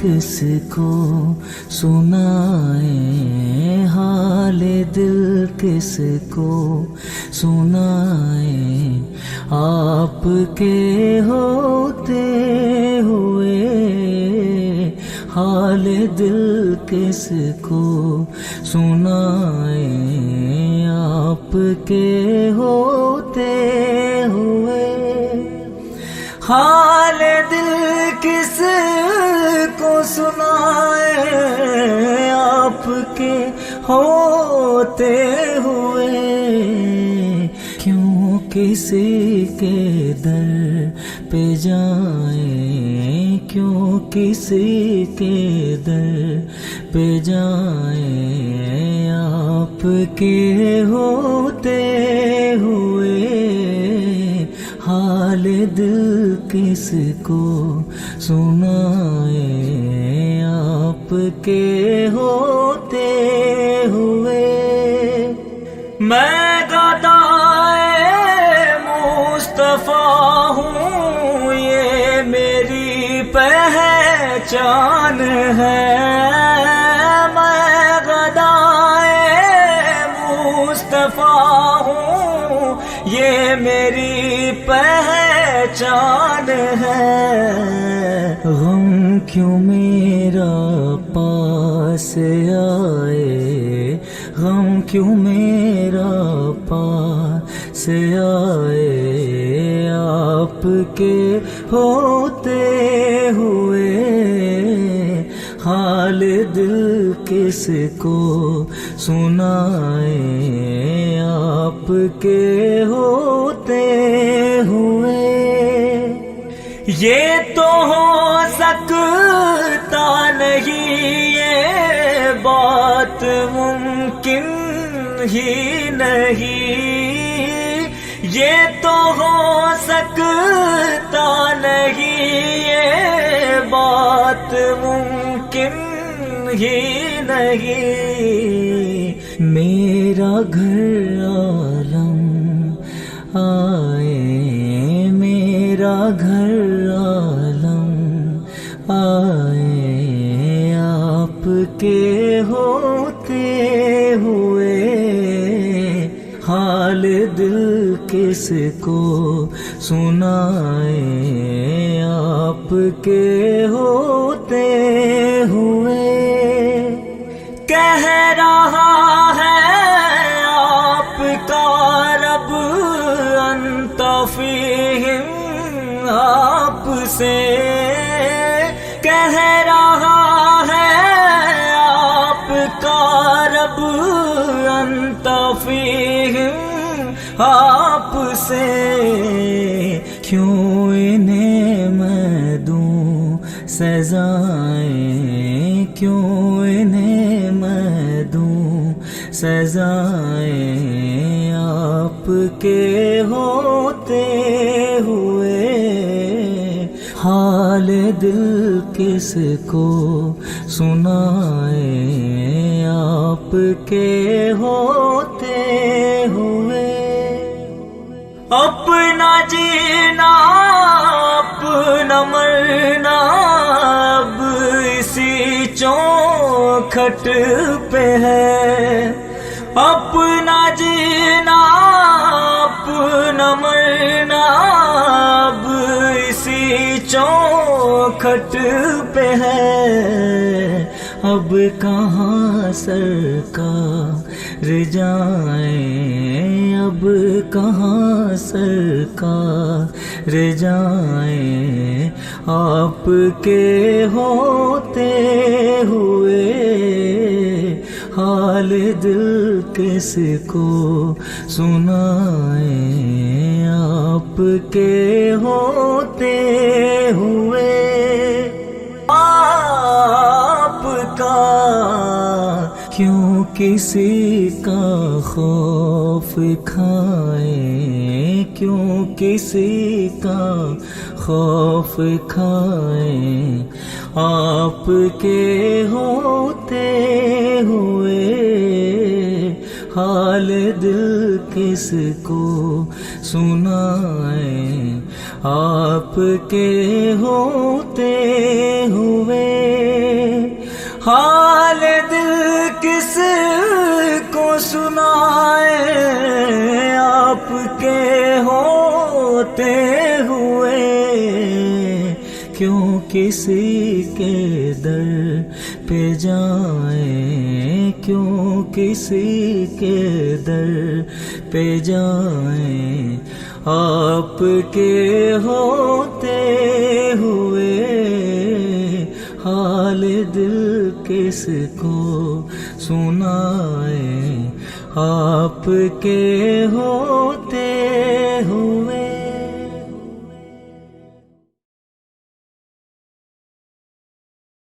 کس کو سنائیں، حال دل کس کو سنائیں، آپ کے ہوتے ہوئے حال دل کس کو سنائیں، آپ کے ہوتے ہوئے حال دل کس کو سنائیں، آپ کے ہوتے ہوئے کیوں کسی کے در پہ جائیں، کیوں کسی کے در پہ جائیں، آپ کے ہوتے ہوئے حال دل کس کو سنائیں، آپ کے ہوتے ہوئے میں گدائے مصطفیٰ ہوں، یہ میری پہچان ہے، میں گدائے مصطفیٰ ہوں، یہ میری پہچان ہے، غم کیوں میرا پاس آئے، غم کیوں میرا پاس آئے، آپ کے ہوتے ہوئے حال دل کس کو سنائیں، آپ کے ہوتے ہوئے یہ تو ہو سکتا نہیں، یہ بات ممکن ہی نہیں، یہ تو ہو سکتا نہیں، یہ بات ممکن ہی نہیں، میرا گھر عالم آئے، میرا گھر عالم آئے، آپ کے ہوتے ہوئے حال دل کس کو سنائیں، آپ کے ہوتے ہوئے کہہ رہا ہے آپ کا رب انت فیہم، آپ سے کہہ رہا ہے آپ کا رب انت فیہم، آپ سے کیوں انہیں میں دوں سزائیں، کیوں انہیں میں دوں سزائیں، آپ کے ہوتے ہوئے حال دل کس کو سنائیں، آپ کے ہوتے ہوئے اپنا جینا اپنا مرنا اب اسی چوکھٹ پہ ہے، اپنا جینا اپنا مرنا اب اسی چوکھٹ پہ ہے، اب کہاں سرکار جائیں، اب کہاں سرکار جائیں، آپ کے ہوتے ہوئے حال دل کس کو سنائیں، آپ کے ہوتے ہوئے آپ کا کیوں کسی کا خوف کھائیں، کیوں کسی کا خوف کھائیں، آپ کے ہوتے ہوئے حال دل کس کو سنائیں، آپ کے ہوتے ہوئے حال دل کس کو سنائیں، آپ کے ہوتے ہوئے کیوں کسی کے در پہ جائیں، کیوں کسی کے در پہ جائیں، آپ کے ہوتے ہوئے حال دل کس کو سنائیں، آپ کے ہوتے ہوئے۔